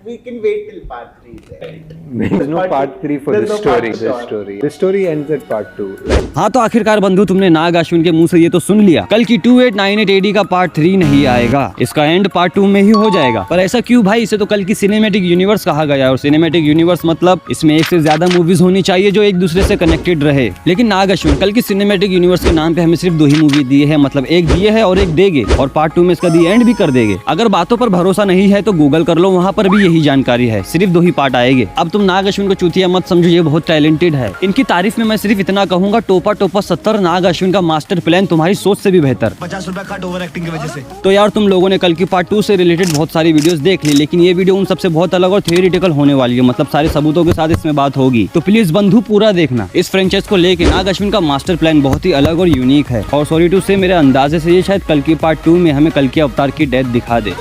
we can wait till part 3 there. There's no part 3 for There's this no story. part The story ends at part 2. हाँ तो आखिरकार बंधु तुमने नाग अश्विन के मुंह से ये तो सुन लिया, कल की 2898 AD का पार्ट 3 नहीं आएगा, इसका एंड पार्ट 2 में ही हो जाएगा। पर ऐसा क्यों भाई? इसे तो कल की सिनेमैटिक यूनिवर्स कहा गया, और सिनेमैटिक यूनिवर्स मतलब इसमें एक से ज्यादा मूवीज होनी चाहिए जो एक दूसरे से कनेक्टेड रहे। लेकिन नाग अश्विन कल की सिनेमैटिक यूनिवर्स के नाम पे हमें सिर्फ 2 ही मूवी दिए हैं, मतलब एक दिए है और एक देंगे, और पार्ट 2 में इसका दी एंड भी कर देंगे। अगर बातों पर भरोसा नहीं है तो गूगल कर लो, वहाँ पर भी यही जानकारी है, सिर्फ 2 ही पार्ट आएंगे। अब तुम नाग अश्विन को चूतिया मत समझो, ये बहुत टैलेंटेड है। इनकी तारीफ में मैं सिर्फ इतना कहूंगा, टोपा टोपा 70 नाग अश्विन का मास्टर प्लान तुम्हारी सोच से भी बेहतर। 50 रुपए कट ओवर एक्टिंग की वजह से। तो यार तुम लोगों ने कल की पार्ट 2 से रिलेटेड बहुत सारी वीडियोस देख ली, लेकिन ये वीडियो उन सबसे बहुत अलग और थियोरिटिकल होने वाली है, मतलब सारे सबूतों के साथ इसमें बात होगी। तो प्लीज बंधु पूरा देखना। इस फ्रेंचाइज को लेके नाग अश्विन का मास्टर प्लान बहुत ही अलग और यूनिक है, और सॉरी टू से मेरे अंदाजे से ये शायद कल की पार्ट 2 में हमें कल के अवतार की डेथ दिखा दे।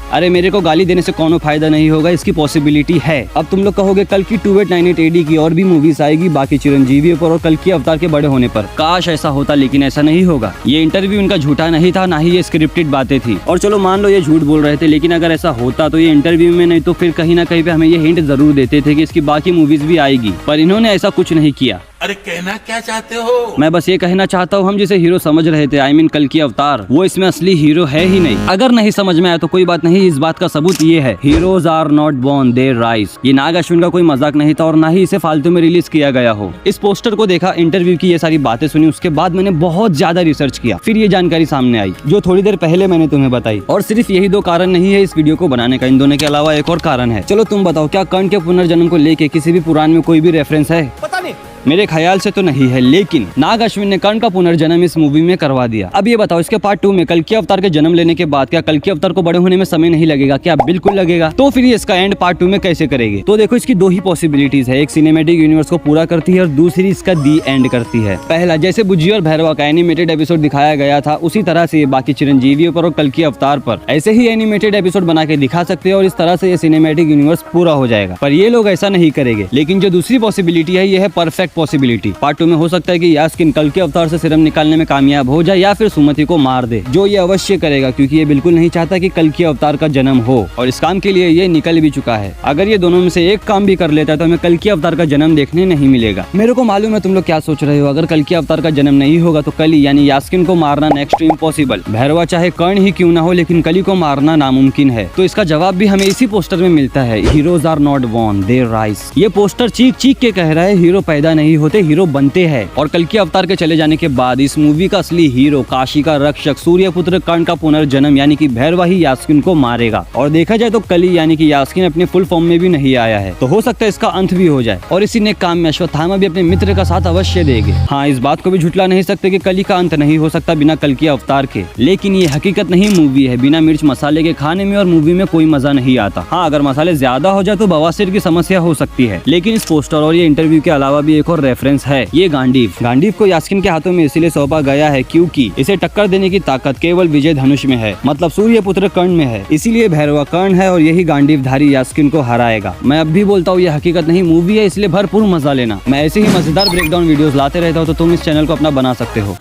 अरे मेरे को गाली देने से कोनो फायदा नहीं होगा, इसकी पॉसिबिलिटी है। अब तुम लोग कहोगे कल की 2898 AD की और भी मूवीज आएगी, बाकी चिरंजीवी पर और कल की अवतार के बड़े होने पर। काश ऐसा होता, लेकिन ऐसा नहीं होगा। ये इंटरव्यू इनका झूठा नहीं था, ना ही ये स्क्रिप्टेड बातें थी। और चलो मान लो ये झूठ बोल रहे थे, लेकिन अगर ऐसा होता तो ये इंटरव्यू में नहीं तो फिर कहीं ना कहीं पे हमें ये हिंट जरूर देते थे कि इसकी बाकी मूवीज भी आएगी, पर इन्होंने ऐसा कुछ नहीं किया। अरे कहना क्या चाहते हो? मैं बस ये कहना चाहता हूँ, हम जिसे हीरो समझ रहे थे, आई मीन कल की अवतार, वो इसमें असली हीरो है ही नहीं। अगर नहीं समझ में आया तो कोई बात नहीं, इस बात का सबूत ये है, heroes are not born, they rise. ये नाग अश्विन का कोई मजाक नहीं था, और ना ही इसे फालतू में रिलीज किया गया हो। इस पोस्टर को देखा, इंटरव्यू की ये सारी बातें सुनी, उसके बाद मैंने बहुत ज्यादा रिसर्च किया, फिर ये जानकारी सामने आई जो थोड़ी देर पहले मैंने तुम्हें बताई। और सिर्फ यही 2 कारण नहीं है इस वीडियो को बनाने का, इन दोनों के अलावा एक और कारण है। चलो तुम बताओ, क्या कर्ण के पुनर्जन्म को लेके किसी भी पुराण में कोई भी रेफरेंस है? पता नहीं, मेरे ख्याल से तो नहीं है, लेकिन नाग अश्विन ने कर्ण का पुनर्जन्म इस मूवी में करवा दिया। अब ये बताओ, इसके पार्ट 2 में कल के अवतार के जन्म लेने के बाद क्या कल के अवतार को बड़े होने में समय नहीं लगेगा? क्या बिल्कुल लगेगा। तो फिर ये इसका एंड पार्ट 2 में कैसे करेंगे? तो देखो, इसकी 2 ही पॉसिबिलिटीज है, एक सिनेमैटिक यूनिवर्स को पूरा करती है और दूसरी इसका दी एंड करती है। पहला, जैसे बुज्जी और भैरवा का एनिमेटेड एपिसोड दिखाया गया था, उसी तरह से बाकी चिरंजीवी पर और कल की अवतार पर ऐसे ही एनिमेटेड एपिसोड बना के दिखा सकते हैं, और इस तरह से ये सिनेमैटिक यूनिवर्स पूरा हो जाएगा। पर ये लोग ऐसा नहीं करेंगे। लेकिन जो दूसरी पॉसिबिलिटी है, ये है परफेक्ट पॉसिबिलिटी। पार्ट 2 में हो सकता है कि यास्किन कल के अवतार से सीरम निकालने में कामयाब हो जाए, या फिर सुमति को मार दे, जो ये अवश्य करेगा, क्योंकि ये बिल्कुल नहीं चाहता कि कल के अवतार का जन्म हो, और इस काम के लिए ये निकल भी चुका है। अगर ये दोनों में से एक काम भी कर लेता है तो हमें कल के अवतार का जन्म देखने नहीं मिलेगा। मेरे को मालूम है तुम लोग क्या सोच रहे हो, अगर कल के अवतार का जन्म नहीं होगा तो कली यानी यास्किन को मारना नेक्स्ट टू इम्पॉसिबल। भैरवा चाहे कर्ण ही क्यों ना हो, लेकिन कली को मारना नामुमकिन है। तो इसका जवाब भी हमें इसी पोस्टर में मिलता है, heroes are not born, they rise. ये पोस्टर चीख चीख के कह रहा है, हीरो पैदा नहीं होते, हीरो बनते हैं। और कल के अवतार के चले जाने के बाद इस मूवी का असली हीरो, काशी का रक्षक, सूर्यपुत्र कर्ण का पुनर्जन्म यानी कि भैरवा ही यास्किन को मारेगा। और देखा जाए तो कली यानी कि यास्किन अपने फुल फॉर्म में भी नहीं आया है, तो हो सकता है इसका अंत भी हो जाए, और इसी नेक काम में अश्वत्थामा भी अपने मित्र का साथ अवश्य देंगे। हाँ, इस बात को भी झुटला नहीं सकते कि कली का अंत नहीं हो सकता बिना कल के अवतार के, लेकिन ये हकीकत नहीं मूवी है। बिना मिर्च मसाले के खाने में और मूवी में कोई मजा नहीं आता। हाँ, अगर मसाले ज्यादा हो जाए तो बवासीर की समस्या हो सकती है। लेकिन इस पोस्टर और ये इंटरव्यू के अलावा भी एक और रेफरेंस है, ये गांडीव। गांडीव को यास्किन के हाथों में इसलिए सौंपा गया है क्योंकि इसे टक्कर देने की ताकत केवल विजय धनुष में है, मतलब सूर्यपुत्र कर्ण में है। इसीलिए भैरवा कर्ण है और यही गांडीवधारी यास्किन को हराएगा। मैं अब भी बोलता हूँ, ये हकीकत नहीं मूवी है, इसलिए भरपूर मजा लेना। मैं ऐसे ही मजेदार ब्रेकडाउन वीडियोस लाते रहता हूँ, तो तुम इस चैनल को अपना बना सकते हो।